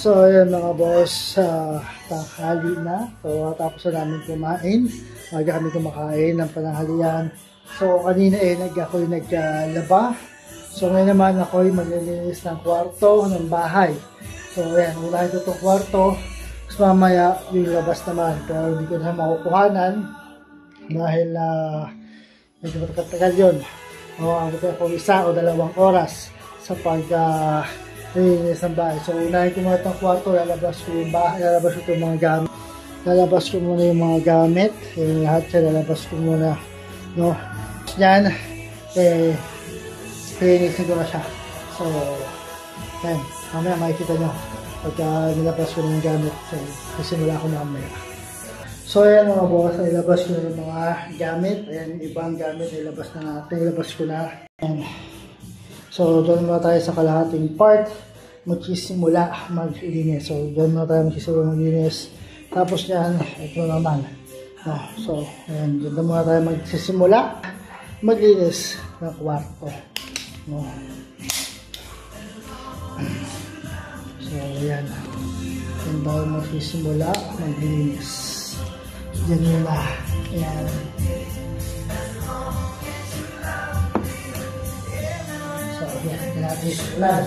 So, ayan mga boss, tanghali na. So, tapos na namin kumain. Maga kami kumakain ng pananghalian. So, kanina ako'y naglaba. So, ngayon naman ako'y maglilinis ng kwarto ng bahay. So, ayan, unahin ko itong kwarto. Tapos mamaya, yung labas naman. Pero hindi ko na makukuhanan. Dahil, medyo matatagal yun. Abot ako 1 o 2 oras sa linis ng bahay. So, unahin ko muna itong kwarto, lalabas ko yung bahay, lalabas ko itong mga gamit. Lalabas ko muna yung mga gamit. Lahat siya lalabas ko muna. No? Yan, linisin ko na siya. So, yan. Mamaya makikita nyo pagka nilabas ko ng gamit. So, kasimula ko mamaya. So, ayan mga boss, nilabas ko na yung mga gamit. Ayan, ibang gamit, nilabas na natin. Nilabas ko na. Ayan. So, doon muna tayo sa kalahating part. Magsisimula maglinis. So, doon muna tayo magsisimula maglinis. Tapos yan, ito naman. No, so, ayan, doon muna tayo magsisimula maglinis ng kwarto. No. So, ayan. Doon tayo magsisimula maglinis. Diyan muna. Ayan. Natin simulan.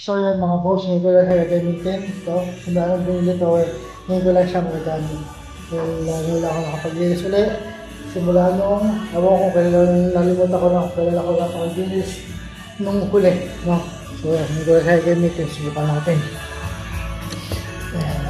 So yan mga boss, ngayon ko lang siya gamitin. Ito, simula nang binili ito, ngayon ko lang siya magagamit. Ngayon lang ako nakapaglinis ulit. Simula nung, awan ko, kailan nalimutan ko na kailan ako nakapaglinis nung huli. No? So yan, ngayon ko lang siya gamitin. Subukan natin. Ayan.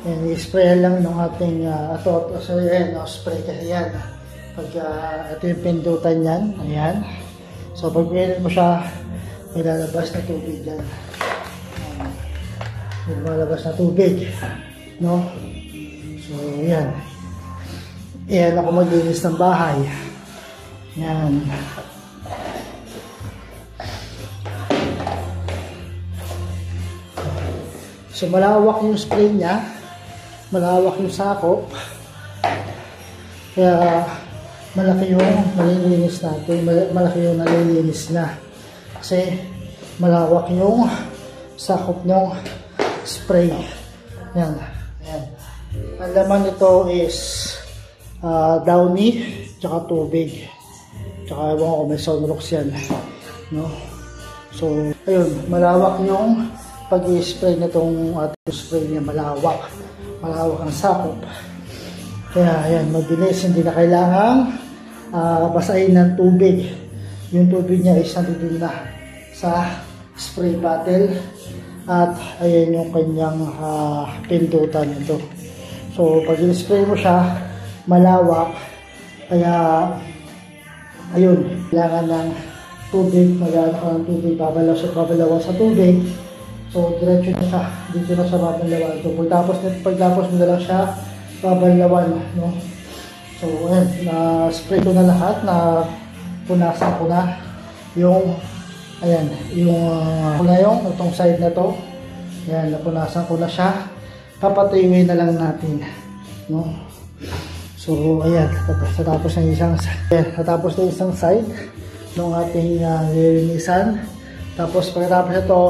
Yan, i-spray lang ng ating ato. So yan, spray kasi yan. Pag ito yung pindutan yan, ayan. So pag pinil mo siya, may lalabas na tubig yan. May lalabas na tubig. No? So yan. Yan ako maglinis ng bahay. Yan. So malawak yung spray niya. Malawak yung sako, kaya malaki yung malilinis natin, malaki yung nalilinis na kasi malawak yung sakop ng spray. Yan. Yan. Ang laman nito is downy tsaka tubig, tsaka ewan ko may sunrox yan, no? So ayun, malawak yung pag-i-spray nitong ating spray niya, malawak ang sakop. Kaya ayan, mabilis, hindi na kailangang basahin ng tubig. Yung tubig niya is nandito na sa spray bottle at ayan yung kanyang pindutan ito. So pag i-spray mo siya, malawak, kaya ayun, kailangan ng tubig, magkakaroon ng tubig, babalawan sa tubig. So, diretso na siya. Dito na siya babalawan. So, pagtapos mo na lang siya babalawan. No? So, ayan. Na-spray ko na lahat. Punasan ko na yung, ayan, yung itong side na to. Ayan, napunasan ko na siya. Papatuyuin na lang natin. No? So, ayan. Natapos na isang side ng ating lilinisan. Tapos, pagkatapos ito,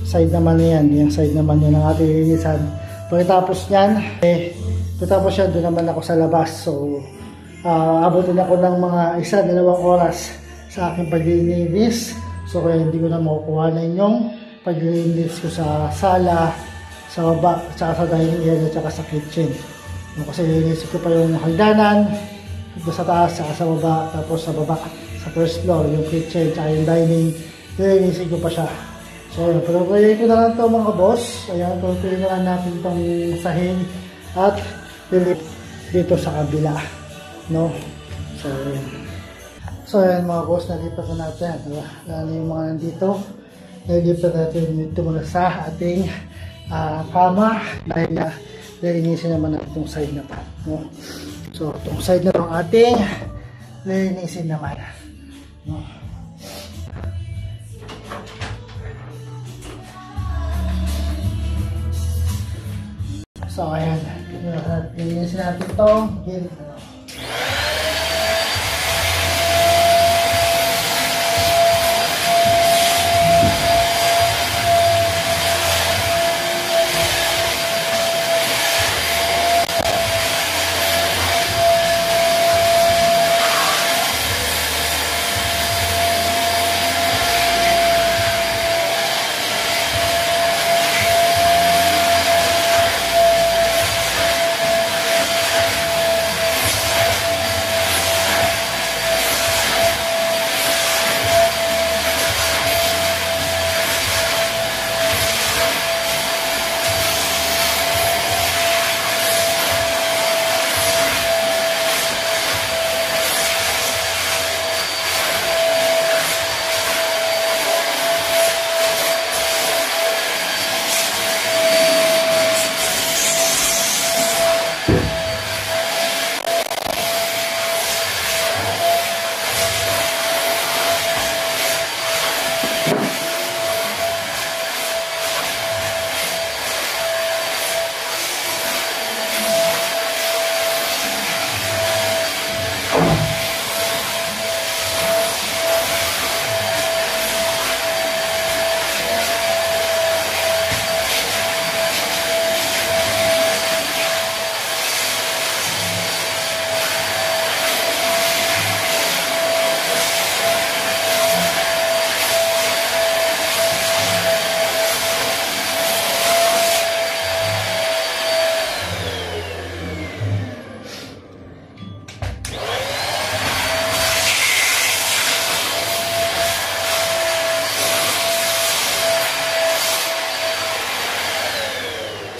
side naman yan, yung side naman yun ang ating lilinisan. Pagkatapos nyan, pagkatapos yan, doon naman ako sa labas. So, abutin ako ng mga 1-2 oras sa aking paglilinis. So, kaya hindi ko na makukuha na yung paglilinis ko sa sala, sa baba, tsaka sa dining area, tsaka sa kitchen. Kasi lilinisin ko pa yung hagdanan, sa taas, tsaka sa baba, tapos sa baba, sa first floor, yung kitchen, tsaka yung dining, lilinisin ko pa siya. So, patuloy ko na lang ito mga boss. Ayan, patuloy na lang natin itong sahig at lilip dito sa kabila. No? So, ayan. So, ayan mga boss, nalipat na natin. Lalo yung mga nandito. Nalipat natin dito muna sa ating kama. Dahil lilinisin naman natin itong side na ito. No? So, itong side na itong ating lilinisin naman. No? So, ayan. Lilinisin natin ito.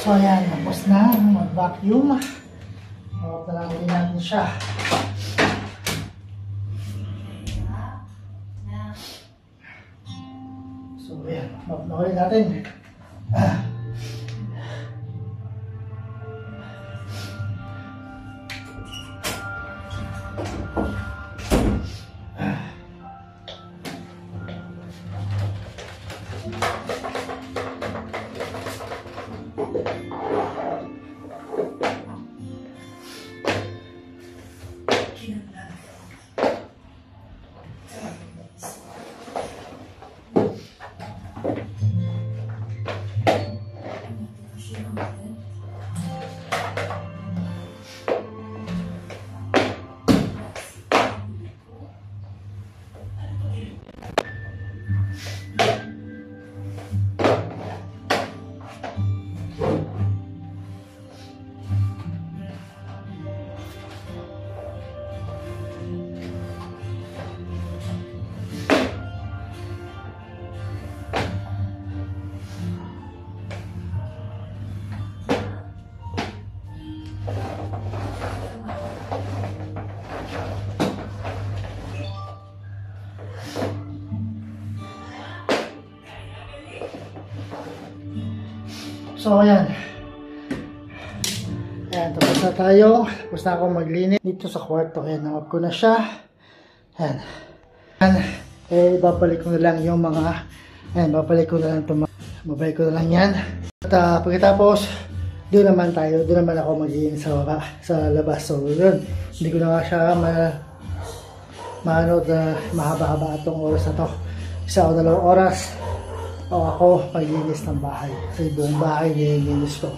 So ayan, tapos na mag-vacuum. Mawag na lang ulit natin siya. So ayan, mawag na ulit natin. So ayan. Ayan, tapos na tayo. Tapos na akong maglinis dito sa kwarto. Ayan, nawag ko na siya. Ayan. Ayan. Eh, babalik ko na lang yung mga, ayan, babalik ko na lang ito. Babalik ko na lang yan. At pagkatapos, doon naman ako maglinis sa baba, sa labas. So yun, hindi ko na nga siya maano na mahaba-haba itong oras na to. 1 o 2 oras. O ako paglinis ng bahay. Sa buong bahay nilinis ko.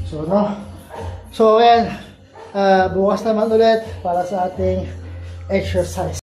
So no. So ayan, bukas naman ulit para sa ating exercise.